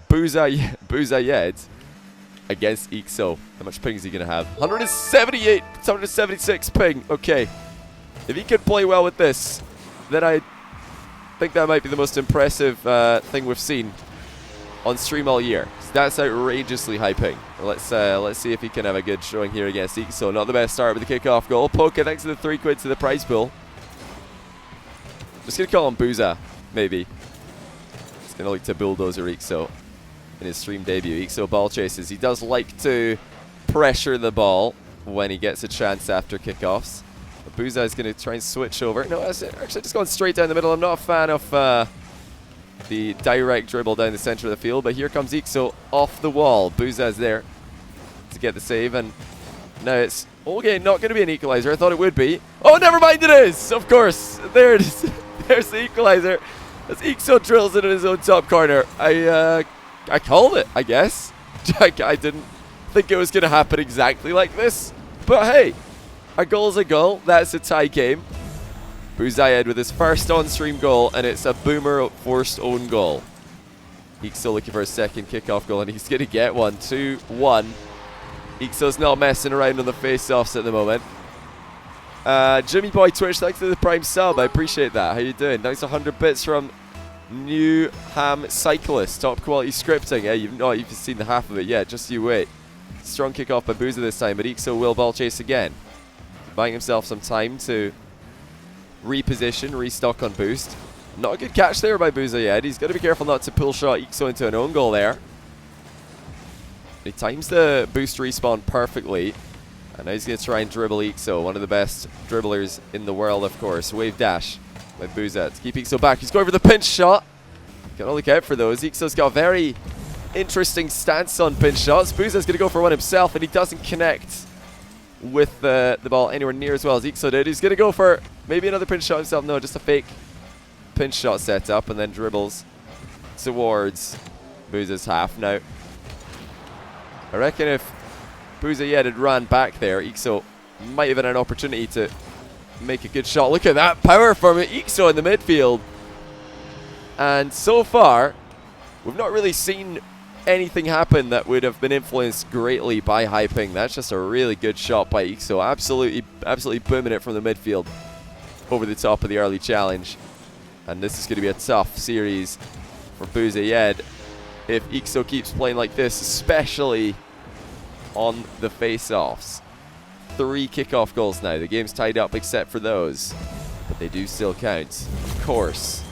BuZayed against eekso. How much ping is he going to have? 178, 176 ping. Okay. If he could play well with this, then I think that might be the most impressive thing we've seen on stream all year. That's outrageously high ping. Let's see if he can have a good showing here against eekso. Not the best start with the kickoff goal. Poke thanks to the 3 quid to the prize pool. Just going to call him Buza, maybe. He's going to look to bulldozer eekso in his stream debut. eekso ball chases. He does like to pressure the ball when he gets a chance after kickoffs. Buza is going to try and switch over. No, it's actually just going straight down the middle. I'm not a fan of the direct dribble down the center of the field, but here comes eekso off the wall. Buza is there to get the save, and now it's okay. Not going to be an equalizer. I thought it would be. Oh, never mind, it is. Of course, there it is. There's the equalizer as eekso drills it in his own top corner. I called it, I guess. I didn't think it was going to happen exactly like this, but hey. A goal's a goal. That's a tie game. BuZayed with his first on-stream goal, and it's a boomer forced own goal. eekso looking for a second kickoff goal, and he's going to get one. 2-1. eekso's not messing around on the face-offs at the moment. Jimmy Boy Twitch, thanks for the prime sub. I appreciate that. How you doing? Thanks 100 bits from New Ham Cyclist. Top quality scripting. Yeah, you've not even seen the half of it yet. Just you wait. Strong kickoff by Buza this time, but eekso will ball chase again. Buying himself some time to reposition, restock on boost. Not a good catch there by BuZayed. He's got to be careful not to pull shot eekso into an own goal there. He times the boost respawn perfectly. And now he's going to try and dribble eekso, one of the best dribblers in the world, of course. Wave dash by Buza to keep eekso back. He's going for the pinch shot. Gotta look out for those. eekso's got a very interesting stance on pinch shots. Buza's going to go for one himself, and he doesn't connect with the ball anywhere near as well as eekso did. He's going to go for maybe another pinch shot himself. No, just a fake pinch shot setup, and then dribbles towards Buza's half. Now, I reckon if BuZayed had run back there, eekso might have had an opportunity to make a good shot. Look at that power from eekso in the midfield. And so far, we've not really seen anything happen that would have been influenced greatly by high ping. That's just a really good shot by eekso. Absolutely booming it from the midfield over the top of the early challenge. And this is going to be a tough series for BuZayed if eekso keeps playing like this, especially on the face-offs. 3 kickoff goals now. The game's tied up except for those, but they do still count, of course.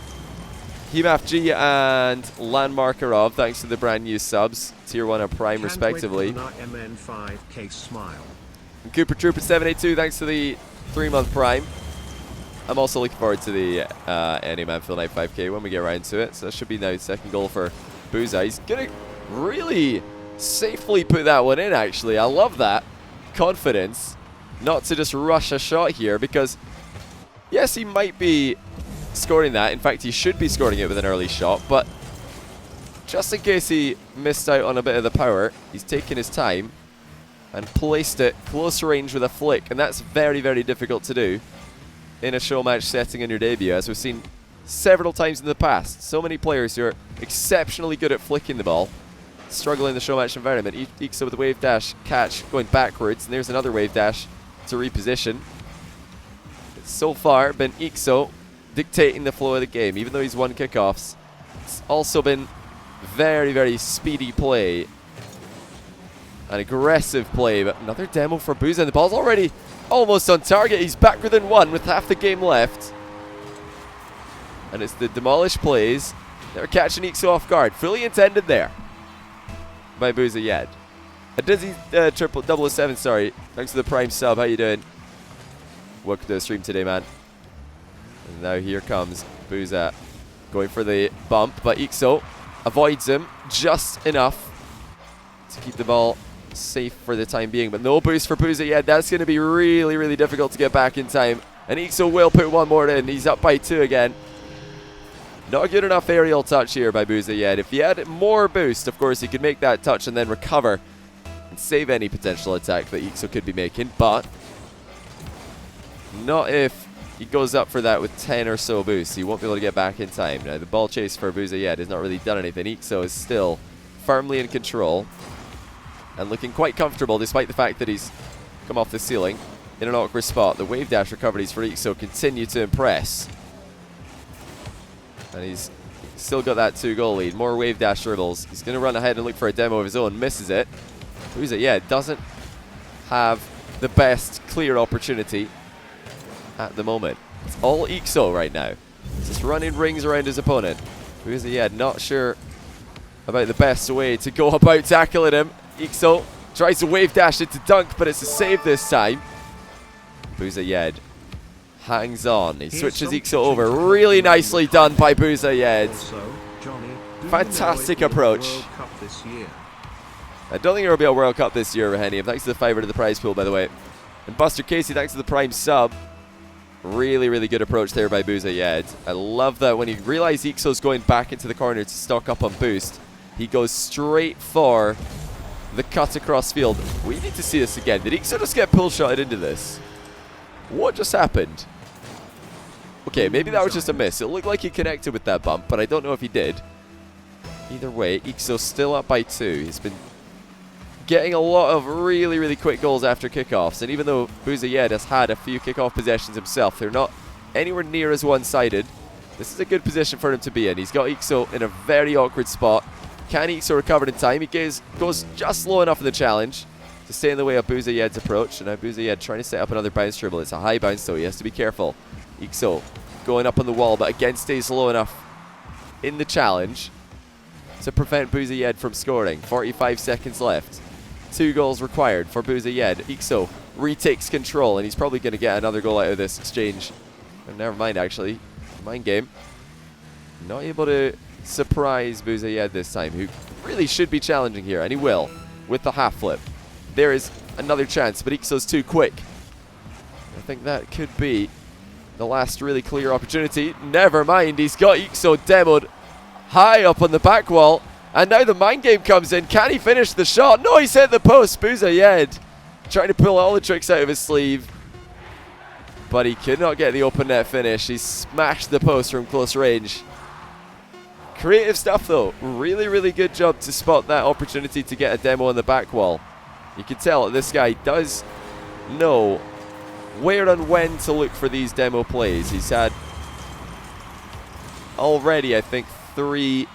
HemafG and Landmarkerov, thanks to the brand new subs, tier 1 and prime respectively. MN5K smile. And Cooper Trooper 782, thanks to the 3-month prime. I'm also looking forward to the NA Manfield Night 5K when we get around to it. So that should be now second goal for Buza. He's going to really safely put that one in, actually. I love that confidence not to just rush a shot here, because yes, he might be scoring that. In fact, he should be scoring it with an early shot, but just in case he missed out on a bit of the power, he's taken his time and placed it close range with a flick, and that's very, very difficult to do in a show match setting in your debut, as we've seen several times in the past. So many players who are exceptionally good at flicking the ball struggle in the show match environment. eekso with a wave dash catch going backwards, and there's another wave dash to reposition. It's so far been eekso dictating the flow of the game, even though he's won kickoffs. It's also been very, very speedy play, an aggressive play, but another demo for Buza, and the ball's already almost on target. He's back within 1 with half the game left, and it's the demolish plays that are catching eekso off guard. Fully intended there by BuZayed. A Dizzy 007, sorry. Thanks for the prime sub. How you doing? Welcome to the stream today, man. And now here comes Buza going for the bump, but eekso avoids him just enough to keep the ball safe for the time being. But no boost for BuZayed. That's going to be really, really difficult to get back in time. And eekso will put one more in. He's up by 2 again. Not a good enough aerial touch here by BuZayed. If he had more boost, of course, he could make that touch and then recover and save any potential attack that eekso could be making, but not if he goes up for that with 10 or so boosts. He won't be able to get back in time. Now, the ball chase for BuZayed has not really done anything. eekso is still firmly in control and looking quite comfortable despite the fact that he's come off the ceiling in an awkward spot. The wave dash recoveries for eekso continue to impress. And he's still got that 2-goal lead. More wave dash dribbles. He's going to run ahead and look for a demo of his own. Misses it. BuZayed doesn't have the best clear opportunity at the moment. It's all eekso right now. He's just running rings around his opponent. BuZayed not sure about the best way to go about tackling him. eekso tries to wave dash it to dunk, but it's a save this time. BuZayed hangs on. He switches eekso over. Really nicely done by BuZayed. Fantastic approach. I don't think there will be a World Cup this year, Raheni. Thanks to the favour to the prize pool, by the way. And Buster Casey, thanks to the Prime sub. Really, really good approach there by BuZayed. I love that when he realized eekso's going back into the corner to stock up on boost, he goes straight for the cut across field. We need to see this again. Did eekso just get pull shotted into this? What just happened? Okay, maybe that was just a miss. It looked like he connected with that bump, but I don't know if he did. Either way, eekso's still up by 2. He's been getting a lot of really, really quick goals after kickoffs. And even though BuZayed has had a few kickoff possessions himself, they're not anywhere near as one-sided. This is a good position for him to be in. He's got eekso in a very awkward spot. Can eekso recover in time? He goes just low enough in the challenge to stay in the way of BuZayed's approach. And now BuZayed trying to set up another bounce dribble. It's a high bounce, so he has to be careful. eekso going up on the wall, but again stays low enough in the challenge to prevent BuZayed from scoring. 45 seconds left. 2 goals required for BuZayed. eekso retakes control, and he's probably going to get another goal out of this exchange. Oh, never mind, actually. Mind game. Not able to surprise BuZayed this time, who really should be challenging here, and he will with the half flip. There is another chance, but eekso's too quick. I think that could be the last really clear opportunity. Never mind, he's got eekso demoed high up on the back wall. And now the mind game comes in. Can he finish the shot? No, he's hit the post. BuZayed trying to pull all the tricks out of his sleeve. But he could not get the open net finish. He smashed the post from close range. Creative stuff though. Really, really good job to spot that opportunity to get a demo on the back wall. You can tell that this guy does know where and when to look for these demo plays. He's had already, I think, 3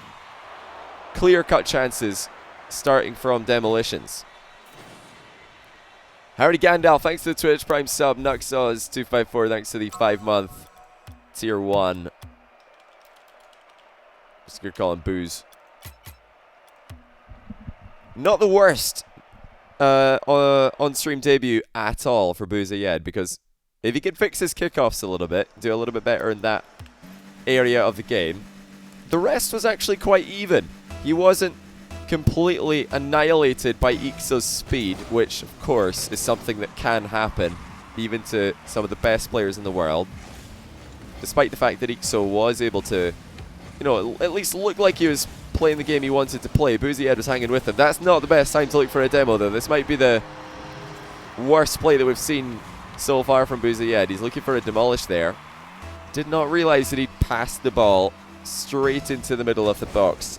clear-cut chances starting from demolitions. Howdy Gandalf, thanks to the Twitch Prime sub. Nuxos254, thanks to the 5-month Tier 1. Just gonna call him Booze. Not the worst on-stream debut at all for BuZayed, because if he can fix his kickoffs a little bit, do a little bit better in that area of the game, the rest was actually quite even. He wasn't completely annihilated by eekso's speed, which of course is something that can happen even to some of the best players in the world. Despite the fact that eekso was able to, you know, at least look like he was playing the game he wanted to play, BuZayed was hanging with him. That's not the best time to look for a demo though. This might be the worst play that we've seen so far from BuZayed. He's looking for a demolish there. Did not realize that he'd passed the ball straight into the middle of the box.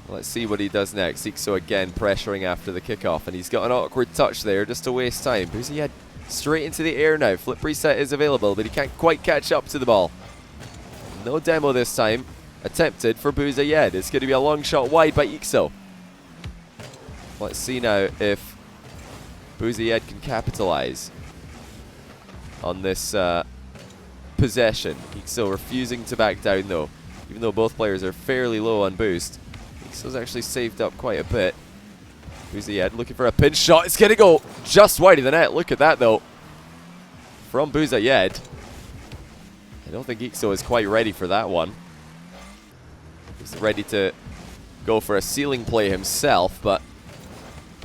Let's see what he does next. eekso again pressuring after the kickoff, and he's got an awkward touch there just to waste time. BuZayed straight into the air now. Flip reset is available, but he can't quite catch up to the ball. No demo this time. Attempted for BuZayed. It's going to be a long shot wide by eekso. Let's see now if BuZayed can capitalize on this possession. eekso refusing to back down though, even though both players are fairly low on boost. eekso's actually saved up quite a bit. BuZayed looking for a pinch shot. It's going to go just wide of the net. Look at that though. From BuZayed. I don't think eekso is quite ready for that one. He's ready to go for a ceiling play himself, but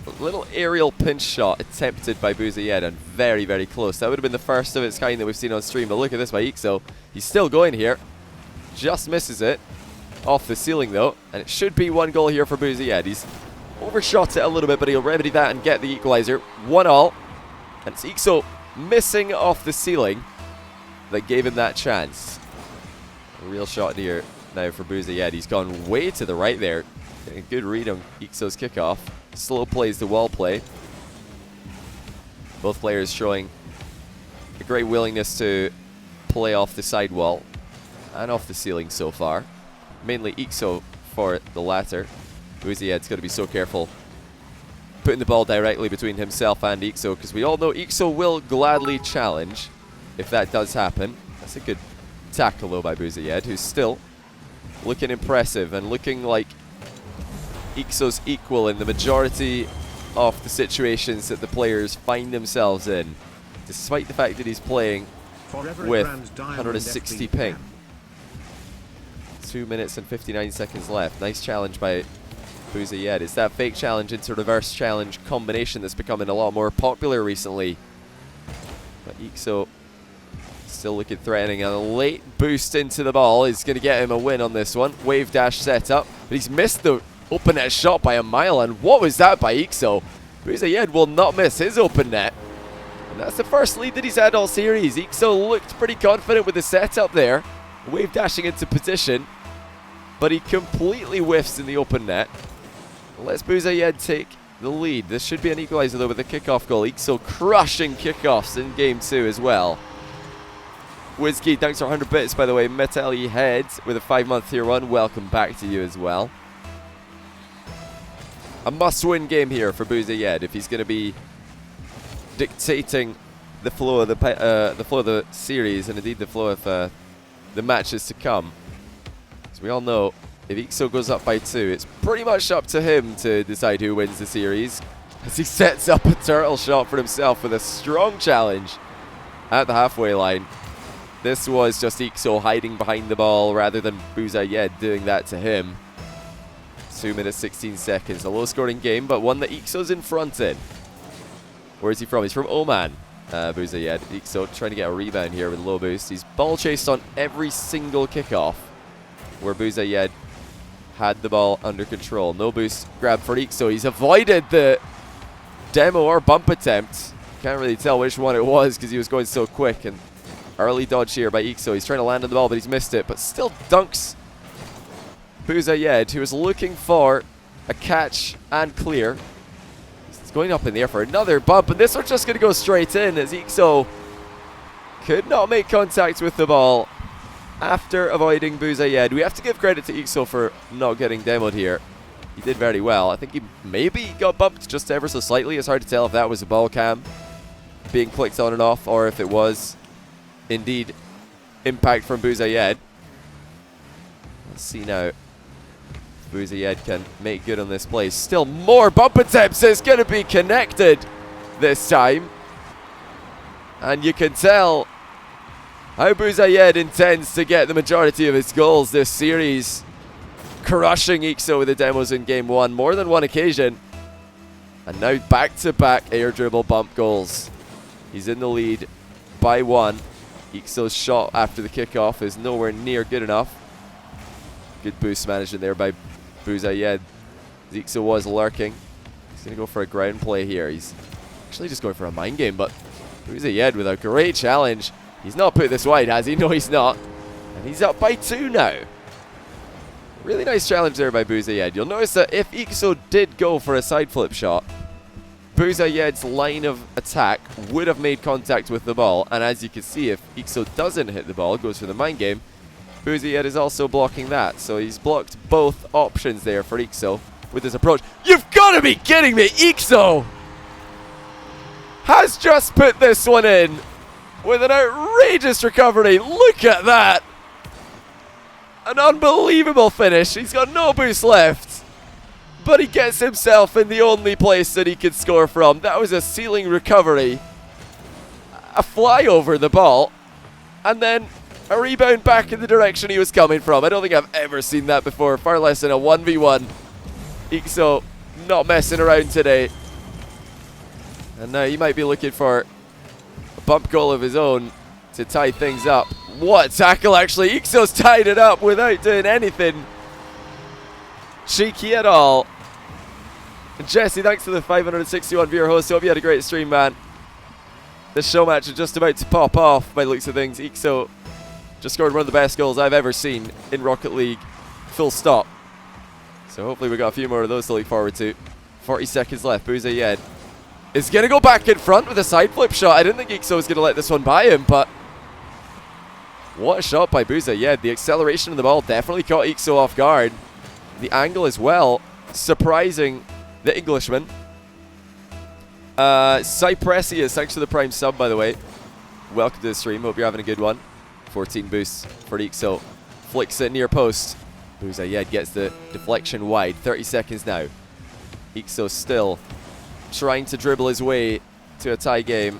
a little aerial pinch shot attempted by BuZayed, and very, very close. That would have been the first of its kind that we've seen on stream, but look at this by eekso. He's still going here. Just misses it. Off the ceiling though, and it should be 1 goal here for BuZayed. He's overshot it a little bit, but he'll remedy that and get the equalizer. 1-1. And it's eekso missing off the ceiling that gave him that chance. A real shot here now for BuZayed. He's gone way to the right there. Getting a good read on eekso's kickoff. Slow plays the wall play. Both players showing a great willingness to play off the sidewall and off the ceiling so far. Mainly eekso for the latter. BuZayed's got to be so careful putting the ball directly between himself and eekso, because we all know eekso will gladly challenge if that does happen. That's a good tackle though by BuZayed, who's still looking impressive and looking like eekso's equal in the majority of the situations that the players find themselves in, despite the fact that he's playing with 160 ping. 2 minutes and 59 seconds left. Nice challenge by BuZayed. It's that fake challenge into reverse challenge combination that's becoming a lot more popular recently. But eekso still looking threatening, and a late boost into the ball is going to get him a win on this one. Wave dash setup, but he's missed the open net shot by a mile, and what was that by eekso? BuZayed will not miss his open net. And that's the first lead that he's had all series. eekso looked pretty confident with the setup there. Wave dashing into position, but he completely whiffs in the open net. Let's BuZayed take the lead. This should be an equalizer though with a kickoff goal. eekso crushing kickoffs in game 2 as well. Whiskey, thanks for 100 bits by the way. Metali Head with a 5-month tier 1. Welcome back to you as well. A must-win game here for BuZayed if he's going to be dictating the flow of the series, and indeed the flow of the matches to come. As we all know, if eekso goes up by 2, it's pretty much up to him to decide who wins the series, as he sets up a turtle shot for himself with a strong challenge at the halfway line. This was just eekso hiding behind the ball rather than BuZayed doing that to him. 2 minutes 16 seconds, a low-scoring game, but one that eekso's in front in. Where is he from? He's from Oman. BuZayed. eekso trying to get a rebound here with low boost. He's ball chased on every single kickoff where BuZayed had the ball under control. No boost grab for eekso. He's avoided the demo or bump attempt. Can't really tell which one it was because he was going so quick. And early dodge here by eekso. He's trying to land on the ball, but he's missed it. But still dunks BuZayed, who is looking for a catch and clear. He's going up in the air for another bump, and this one's just going to go straight in as eekso could not make contact with the ball after avoiding BuZayed. We have to give credit to eekso for not getting demoed here. He did very well. I think he maybe got bumped just ever so slightly. It's hard to tell if that was a ball cam being clicked on and off or if it was indeed impact from BuZayed. Let's see now. BuZayed can make good on this play. Still more bump attempts. It's going to be connected this time. And you can tell how BuZayed intends to get the majority of his goals this series. Crushing eekso with the demos in game 1 more than one occasion. And now back-to-back air dribble bump goals. He's in the lead by 1. eekso's shot after the kickoff is nowhere near good enough. Good boost management there by BuZayed. eekso was lurking. He's going to go for a ground play here. He's actually just going for a mind game, but BuZayed with a great challenge. He's not put this wide, has he? No, he's not. And he's up by 2 now. Really nice challenge there by BuZayed. You'll notice that if eekso did go for a side flip shot, BuZayed's line of attack would have made contact with the ball. And as you can see, if eekso doesn't hit the ball, goes for the mind game, BuZayed is also blocking that. So he's blocked both options there for eekso with his approach. You've got to be kidding me! eekso has just put this one in with an outrageous recovery. Look at that! An unbelievable finish. He's got no boost left, but he gets himself in the only place that he could score from. That was a ceiling recovery, a fly over the ball, and then a rebound back in the direction he was coming from. I don't think I've ever seen that before, far less in a 1v1. eekso not messing around today. And now he might be looking for a bump goal of his own to tie things up. What a tackle, actually. eekso's tied it up without doing anything cheeky at all. And Jesse, thanks to the 561 viewer host. Hope you had a great stream, man. This show match is just about to pop off by the looks of things. eekso Just scored one of the best goals I've ever seen in Rocket League. Full stop. So hopefully we got a few more of those to look forward to. 40 seconds left. BuZayed is going to go back in front with a side flip shot. I didn't think eekso was going to let this one by him, but what a shot by BuZayed. The acceleration of the ball definitely caught eekso off guard. The angle as well, surprising the Englishman. Cypressius, thanks for the prime sub, by the way. Welcome to the stream. Hope you're having a good one. 14 boosts for eekso. Flicks it near post. BuZayed gets the deflection wide. 30 seconds now. eekso still trying to dribble his way to a tie game.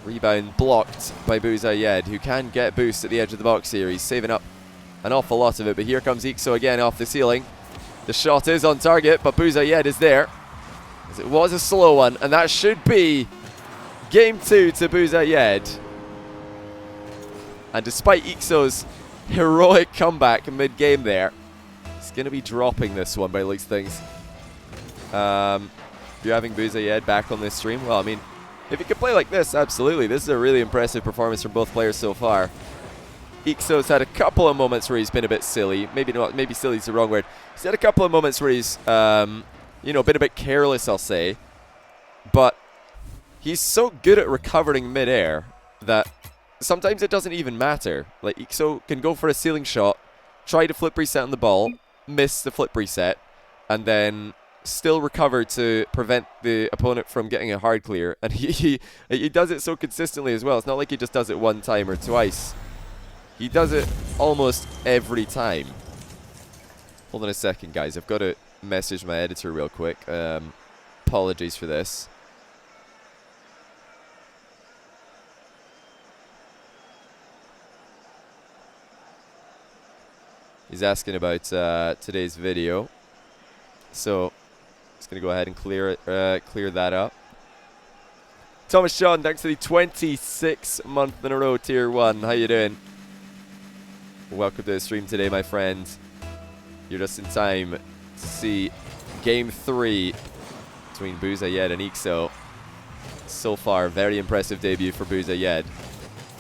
Rebound blocked by BuZayed, who can get boost at the edge of the box here. He's saving up an awful lot of it, but here comes eekso again off the ceiling. The shot is on target, but BuZayed is there. As it was a slow one, and that should be game 2 to BuZayed. And despite eekso's heroic comeback mid-game there, he's going to be dropping this one by the looks of things. If you're having BuZayed back on this stream, well, I mean, if he can play like this, absolutely. This is a really impressive performance from both players so far. eekso's had a couple of moments where he's been a bit silly. Maybe not. Maybe silly is the wrong word. He's had a couple of moments where he's, you know, been a bit careless, I'll say. But he's so good at recovering mid-air that sometimes it doesn't even matter. Like, eekso can go for a ceiling shot, try to flip reset on the ball, miss the flip reset, and then still recover to prevent the opponent from getting a hard clear. And he does it so consistently as well. It's not like he just does it one time or twice. He does it almost every time. Hold on a second, guys. I've got to message my editor real quick. Apologies for this. He's asking about today's video. So, just going to go ahead and clear that up. Thomas John, thanks for the 26th month in a row, Tier 1. How you doing? Welcome to the stream today, my friend. You're just in time to see Game 3 between BuZayed and eekso. So far, very impressive debut for BuZayed.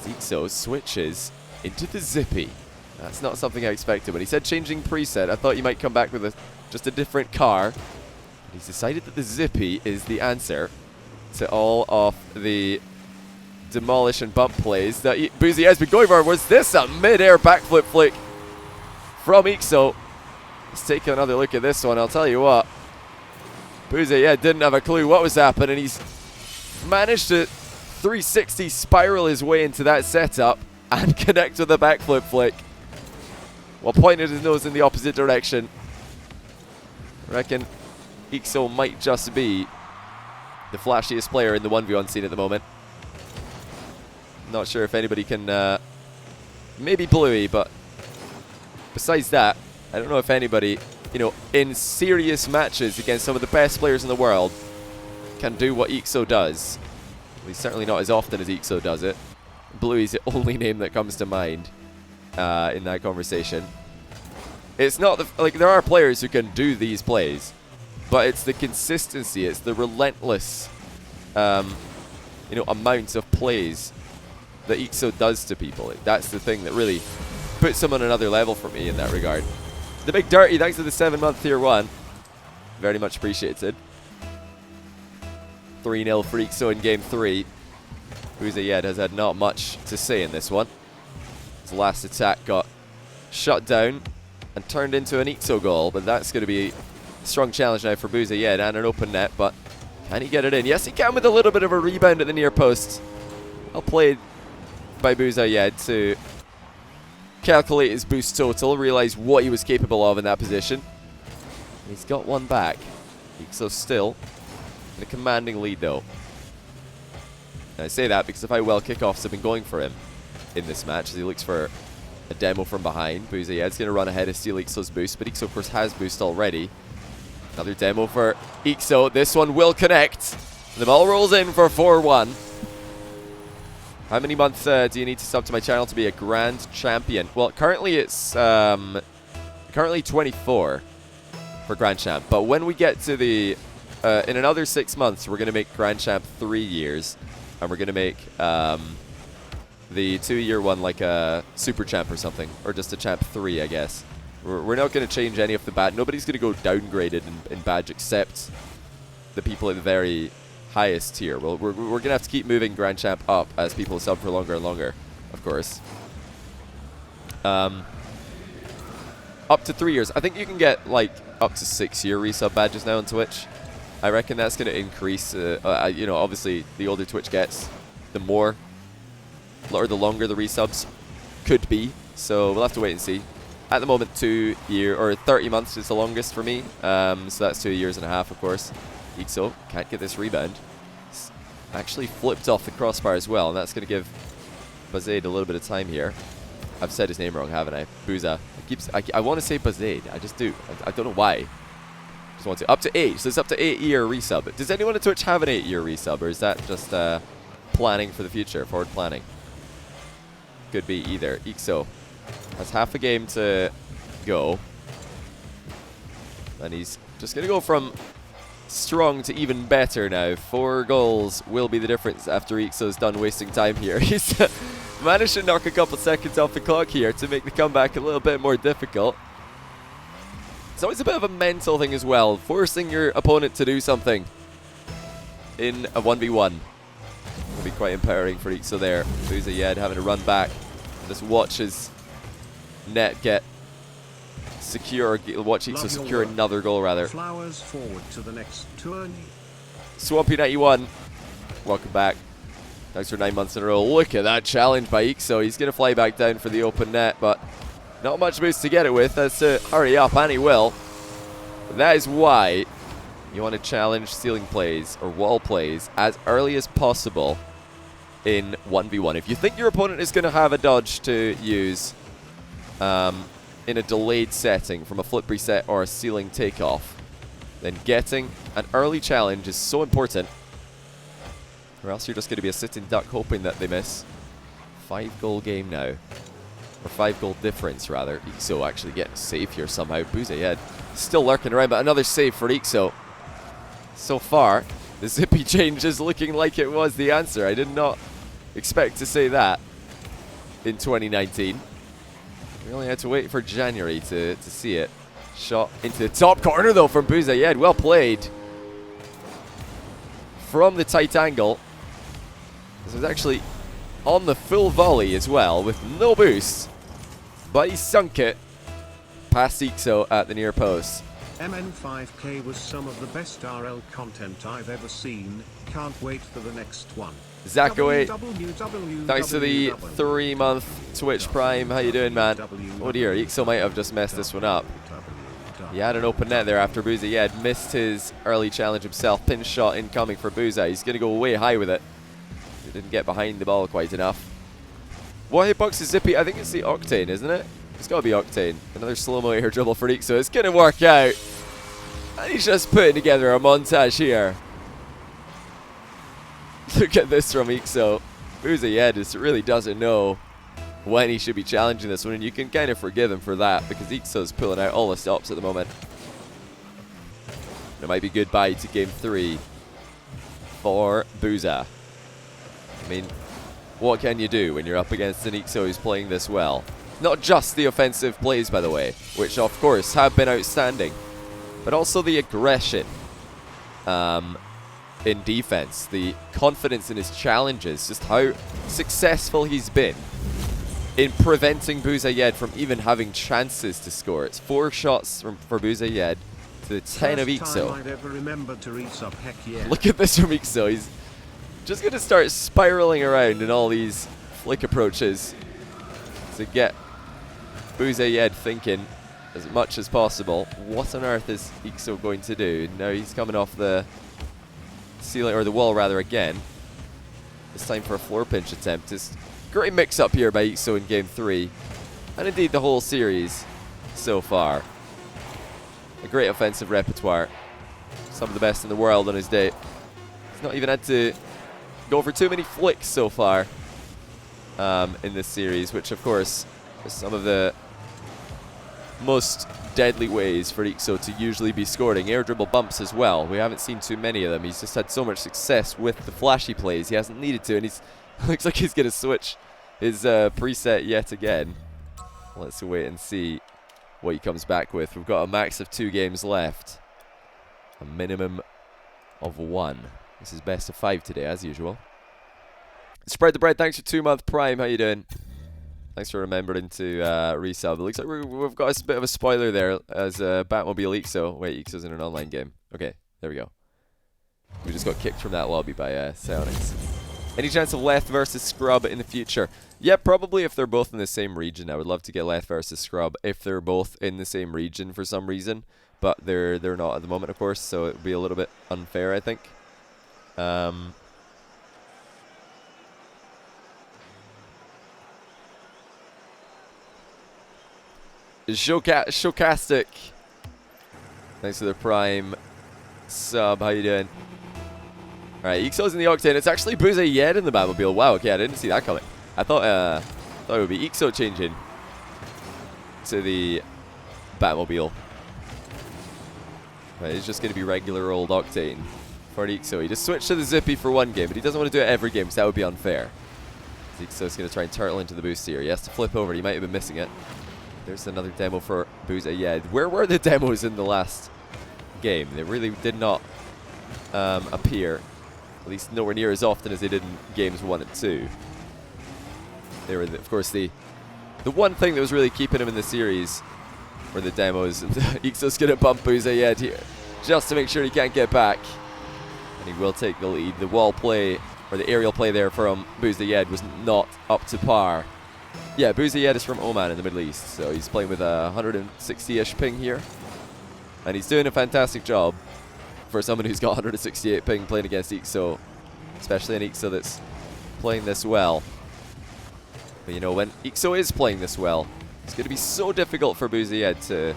eekso switches into the zippy. That's not something I expected. When he said changing preset, I thought you might come back with just a different car. But he's decided that the zippy is the answer to all of the demolish and bump plays that BuZayed has been going for. Was this a mid-air backflip flick from eekso? Let's take another look at this one. I'll tell you what, BuZayed didn't have a clue what was happening. He's managed to 360 spiral his way into that setup and connect with a backflip flick while pointing his nose in the opposite direction. I reckon eekso might just be the flashiest player in the 1v1 scene at the moment. Not sure if anybody can, maybe Bluey, but besides that, I don't know if anybody, you know, in serious matches against some of the best players in the world can do what eekso does. At least certainly not as often as eekso does it. Bluey's the only name that comes to mind in that conversation. It's not the, like, there are players who can do these plays, but it's the consistency, it's the relentless, you know, amount of plays that eekso does to people. That's the thing that really puts him on another level for me in that regard. The Big Dirty, thanks for the 7-month Tier 1. Very much appreciated. 3-0 for eekso in Game 3. BuZayed has had not much to say in this one. His last attack got shut down and turned into an eekso goal, but that's going to be a strong challenge now for BuZayed and an open net, but can he get it in? Yes, he can, with a little bit of a rebound at the near post. Well played by BuZayed to calculate his boost total, realize what he was capable of in that position. He's got one back. eekso still in a commanding lead though. And I say that because if I well kickoffs have been going for him in this match as he looks for a demo from behind. BuZayed's going to run ahead of steal eekso's boost, but eekso of course has boost already. Another demo for eekso. This one will connect. The ball rolls in for 4-1. How many months do you need to sub to my channel to be a grand champion? Well, currently it's currently 24 for grand champ. But when we get to the in another 6 months, we're going to make grand champ 3 years, and we're going to make the 2-year one like a super champ or something, or just a champ 3, I guess. We're not going to change any of the badge. Nobody's going to go downgraded in badge except the people at the very highest tier. Well, we're going to have to keep moving Grand Champ up as people sub for longer and longer, of course. Up to 3 years. I think you can get like up to 6-year resub badges now on Twitch. I reckon that's going to increase. You know, obviously, the older Twitch gets, the more or the longer the resubs could be. So we'll have to wait and see. At the moment, 2 year or 30 months is the longest for me. So that's 2.5 years, of course. eekso can't get this rebound. It's actually flipped off the crossbar as well, and that's going to give BuZayed a little bit of time here. I've said his name wrong, haven't I? I want to say BuZayed. I just do. I don't know why. Just want to. Up to 8. So it's up to 8-year resub. Does anyone at Twitch have an 8-year resub, or is that just planning for the future, forward planning? Could be either. eekso has half a game to go, and he's just going to go from strong to even better now. 4 goals will be the difference after eekso's done wasting time here. He's managed to knock a couple seconds off the clock here to make the comeback a little bit more difficult. It's always a bit of a mental thing as well, forcing your opponent to do something in a 1v1 will be quite empowering for eekso there. BuZayed having to run back and just watch his net get secure, watch eekso secure another goal rather. Flowers forward to the next tourney. Swampy91, welcome back. Thanks for 9 months in a row. Look at that challenge by eekso. He's going to fly back down for the open net, but not much boost to get it with. That's to hurry up, and he will. But that is why you want to challenge ceiling plays or wall plays as early as possible in 1v1. If you think your opponent is going to have a dodge to use in a delayed setting from a flip reset or a ceiling takeoff, then getting an early challenge is so important, or else you're just going to be a sitting duck hoping that they miss. 5-goal game now, or 5-goal difference rather. eekso actually getting a save here somehow. BuZayed still lurking around, but another save for eekso. So far, the zippy change is looking like it was the answer. I did not expect to say that in 2019. We only had to wait for January to see it. Shot into the top corner though from BuZayed. Well played. From the tight angle. This was actually on the full volley as well with no boost. But he sunk it past eekso at the near post. MN5K was some of the best RL content I've ever seen. Can't wait for the next one. Zachoway, thanks for the 3-month Twitch Prime. How you doing, man? Oh dear, eekso might have just messed this one up. He had an open net there after BuZayed missed his early challenge himself. Pin shot incoming for Buza. He's going to go way high with it. He didn't get behind the ball quite enough. What hitbox is Zippy? I think it's the Octane, isn't it? It's got to be Octane. Another slow-mo air dribble for eekso. It's going to work out. And he's just putting together a montage here. Look at this from eekso. BuZayed just really doesn't know when he should be challenging this one, and you can kind of forgive him for that because eekso's pulling out all the stops at the moment. It might be goodbye to game 3 for Buza. I mean, what can you do when you're up against an eekso who's playing this well? Not just the offensive plays, by the way, which of course have been outstanding, but also the aggression in defense, the confidence in his challenges, just how successful he's been in preventing BuZayed from even having chances to score. It's 4 shots for BuZayed to the 10 of eekso. Look at this from eekso. He's just going to start spiraling around in all these flick approaches to get BuZayed thinking as much as possible. What on earth is eekso going to do? Now he's coming off the ceiling, or the wall rather, again. This time for a floor pinch attempt. It's great mix-up here by eekso in game 3, and indeed the whole series so far. A great offensive repertoire. Some of the best in the world on his day. He's not even had to go for too many flicks so far in this series, which of course is some of the most deadly ways for eekso to usually be scoring. Air dribble bumps as well. We haven't seen too many of them. He's just had so much success with the flashy plays. He hasn't needed to, and he's looks like he's going to switch his preset yet again. Let's wait and see what he comes back with. We've got a max of 2 games left. A minimum of 1. This is best of 5 today, as usual. Spread the bread, thanks for 2-month Prime. How you doing? Thanks for remembering to resub. It looks like we've got a bit of a spoiler there as Batmobile eekso. Wait, eekso's in an online game. Okay, there we go. We just got kicked from that lobby by Psionics. Any chance of Leth versus Scrub in the future? Yeah, probably if they're both in the same region. I would love to get Leth versus Scrub if they're both in the same region for some reason. But they're not at the moment, of course, so it would be a little bit unfair, I think. Showcastic. Thanks for the Prime sub. How you doing? Alright, eekso's in the Octane. It's actually BuZayed in the Batmobile. Wow, okay, I didn't see that coming. I thought it would be eekso changing to the Batmobile. Right, it's just going to be regular old Octane for eekso. He just switched to the Zippy for one game, but he doesn't want to do it every game because that would be unfair. eekso's going to try and turtle into the boost here. He has to flip over. He might have been missing it. There's another demo for BuZayed. Where were the demos in the last game? They really did not appear. At least nowhere near as often as they did in games 1 and 2. They were, of course, the one thing that was really keeping him in the series were the demos. eekso's going to bump BuZayed here just to make sure he can't get back. And he will take the lead. The wall play, or the aerial play there from BuZayed was not up to par. Yeah, BuZayed is from Oman in the Middle East, so he's playing with a 160-ish ping here. And he's doing a fantastic job for someone who's got 168 ping playing against eekso, especially an eekso that's playing this well. But you know, when eekso is playing this well, it's going to be so difficult for BuZayed to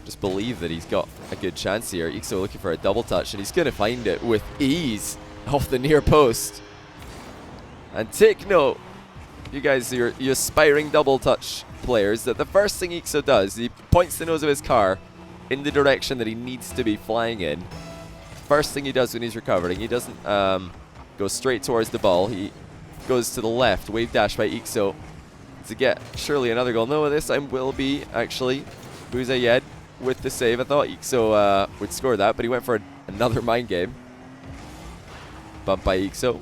just believe that he's got a good chance here. eekso looking for a double touch, and he's going to find it with ease off the near post. And take note, you guys, you aspiring double touch players, that the first thing eekso does, he points the nose of his car in the direction that he needs to be flying in. First thing he does when he's recovering, he doesn't go straight towards the ball. He goes to the left, wave dash by eekso to get surely another goal. No, this time will be actually BuZayed with the save. I thought eekso would score that, but he went for another mind game. Bump by eekso.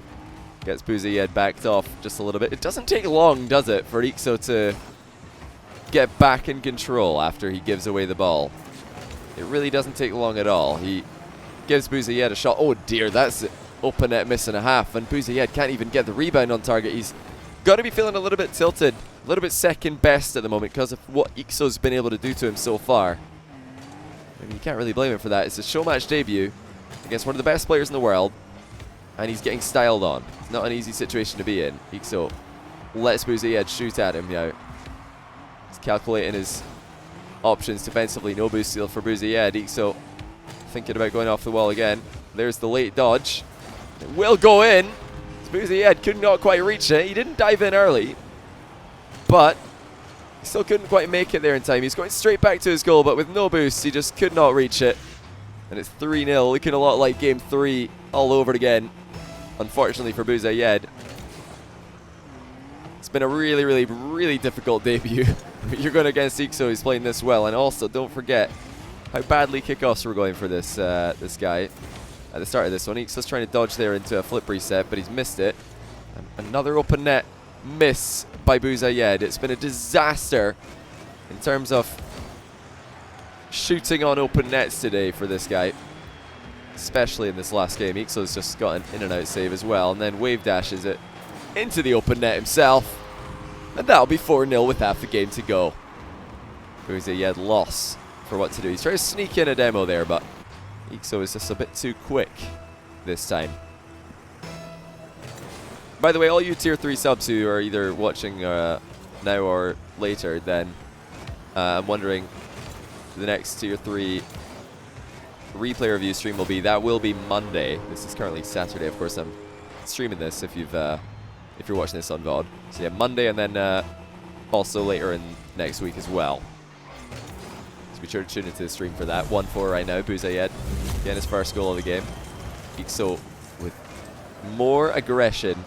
Gets BuZayed backed off just a little bit. It doesn't take long, does it, for eekso to get back in control after he gives away the ball. It really doesn't take long at all. He gives BuZayed a shot. Oh dear, that's open net miss and a half, and BuZayed can't even get the rebound on target. He's got to be feeling a little bit tilted, a little bit second best at the moment because of what eekso's been able to do to him so far. I mean, you can't really blame him for that. It's a show match debut against one of the best players in the world, and he's getting styled on. It's not an easy situation to be in. eekso lets BuZayed shoot at him now. He's calculating his options defensively. No boost steal for BuZayed. eekso thinking about going off the wall again. There's the late dodge. It will go in. BuZayed could not quite reach it. He didn't dive in early, but he still couldn't quite make it there in time. He's going straight back to his goal, but with no boost, he just could not reach it. And it's 3-0, looking a lot like Game 3 all over again, unfortunately for BuZayed. It's been a really, really, really difficult debut. You're going against eekso, he's playing this well. And also, don't forget how badly kickoffs were going for this guy at the start of this one. eekso's trying to dodge there into a flip reset, but he's missed it. And another open net miss by BuZayed. It's been a disaster in terms of shooting on open nets today for this guy, especially in this last game. eekso's just got an in and out save as well, and then wave dashes it into the open net himself, and that'll be 4-0 with half the game to go. BuZayed loss for what to do. He's trying to sneak in a demo there, but eekso is just a bit too quick this time. By the way, all you tier 3 subs who are either watching now or later, then I'm wondering the next tier 3 replay review stream will be. That will be Monday. This is currently Saturday. Of course, I'm streaming this if you're watching this on VOD. So yeah, Monday, and then also later in next week as well. So be sure to tune into the stream for that. 1-4 right now. BuZayed getting his first goal of the game. eekso with more aggression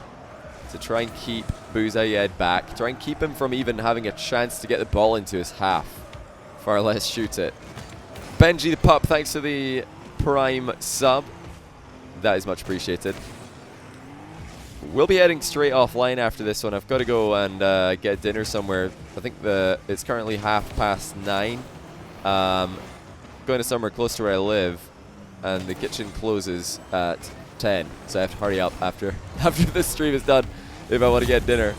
to try and keep BuZayed back. Try and keep him from even having a chance to get the ball into his half. Far less shoot it. Benji the Pup, thanks for the Prime sub. That is much appreciated. We'll be heading straight offline after this one. I've got to go and get dinner somewhere. I think it's currently 9:30. Going to somewhere close to where I live, and the kitchen closes at 10. So I have to hurry up after this stream is done if I want to get dinner.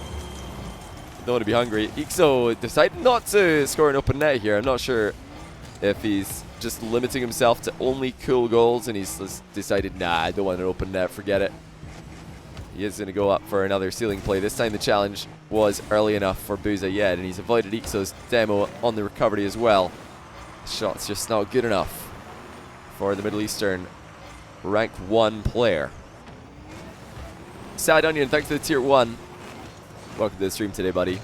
Don't want to be hungry. eekso decided not to score an open net here. I'm not sure if he's just limiting himself to only cool goals and he's just decided, nah, I don't want an open net, forget it. He is going to go up for another ceiling play. This time the challenge was early enough for BuZayed, and he's avoided eekso's demo on the recovery as well. Shot's just not good enough for the Middle Eastern rank 1 player. Sad Onion, thanks for the tier 1. Welcome to the stream today, buddy.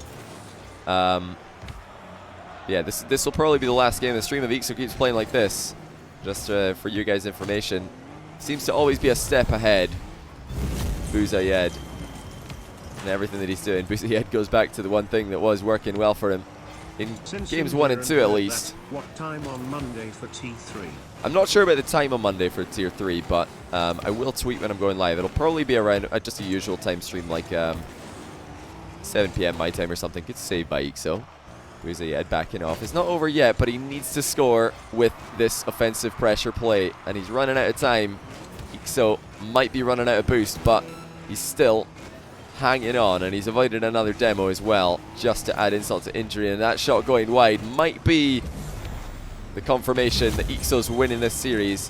Yeah, this will probably be the last game of the stream if eekso keeps playing like this. Just for you guys' information. Seems to always be a step ahead. BuZayed and everything that he's doing. BuZayed goes back to the one thing that was working well for him in games 1 and 2 at least. What time on Monday for T3? I'm not sure about the time on Monday for tier 3, but I will tweet when I'm going live. It'll probably be around just a usual time stream, like 7 PM my time or something. Good save by eekso. BuZayed backing off. It's not over yet, but he needs to score with this offensive pressure play, and he's running out of time. eekso might be running out of boost, but he's still hanging on, and he's avoided another demo as well, just to add insult to injury. And that shot going wide might be the confirmation that eekso's winning this series.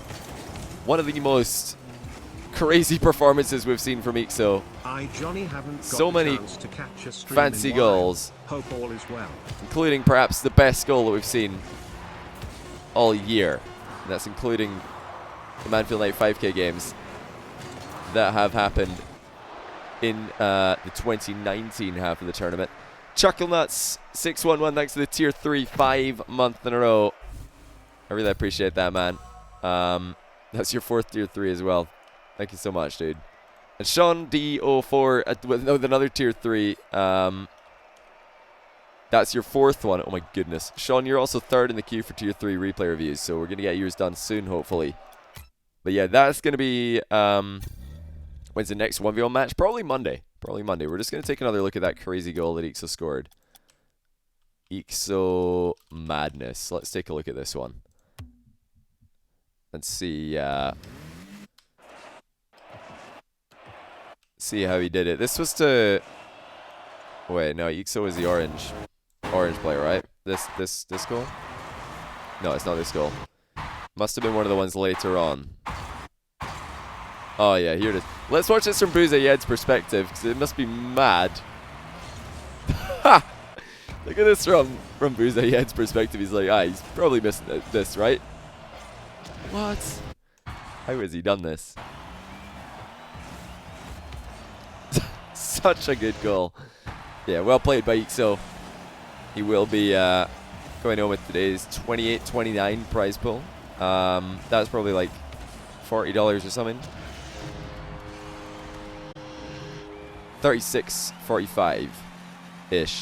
One of the most crazy performances we've seen from eekso. Johnny, haven't got so many to catch a stream fancy goals, hope all is well, including perhaps the best goal that we've seen all year. And that's including the Manfield Night 5K games that have happened in the 2019 half of the tournament. Chucklenuts 611, thanks to the tier 3 5 month in a row. I really appreciate that, man. That's your 4th tier 3 as well. Thank you so much, dude. And Sean D04 with another tier 3. That's your 4th one. Oh my goodness. Sean, you're also 3rd in the queue for tier 3 replay reviews, so we're going to get yours done soon, hopefully. But yeah, that's going to be... when's the next 1v1 match? Probably Monday. Probably Monday. We're just going to take another look at that crazy goal that eekso scored. eekso madness. Let's take a look at this one. Let's see... see how he did it. This was to... Wait, no, eekso is the orange player, right? This goal? No, it's not this goal. Must have been one of the ones later on. Oh yeah, here it is. Let's watch this from BuZayed's perspective, because it must be mad. Look at this from BuZayed's perspective. He's like, he's probably missing this, right? What? How has he done this? Such a good goal. Yeah, well played by eekso. He will be going home with today's 28-29 prize pool. That's probably like $40 or something. 36.45-ish.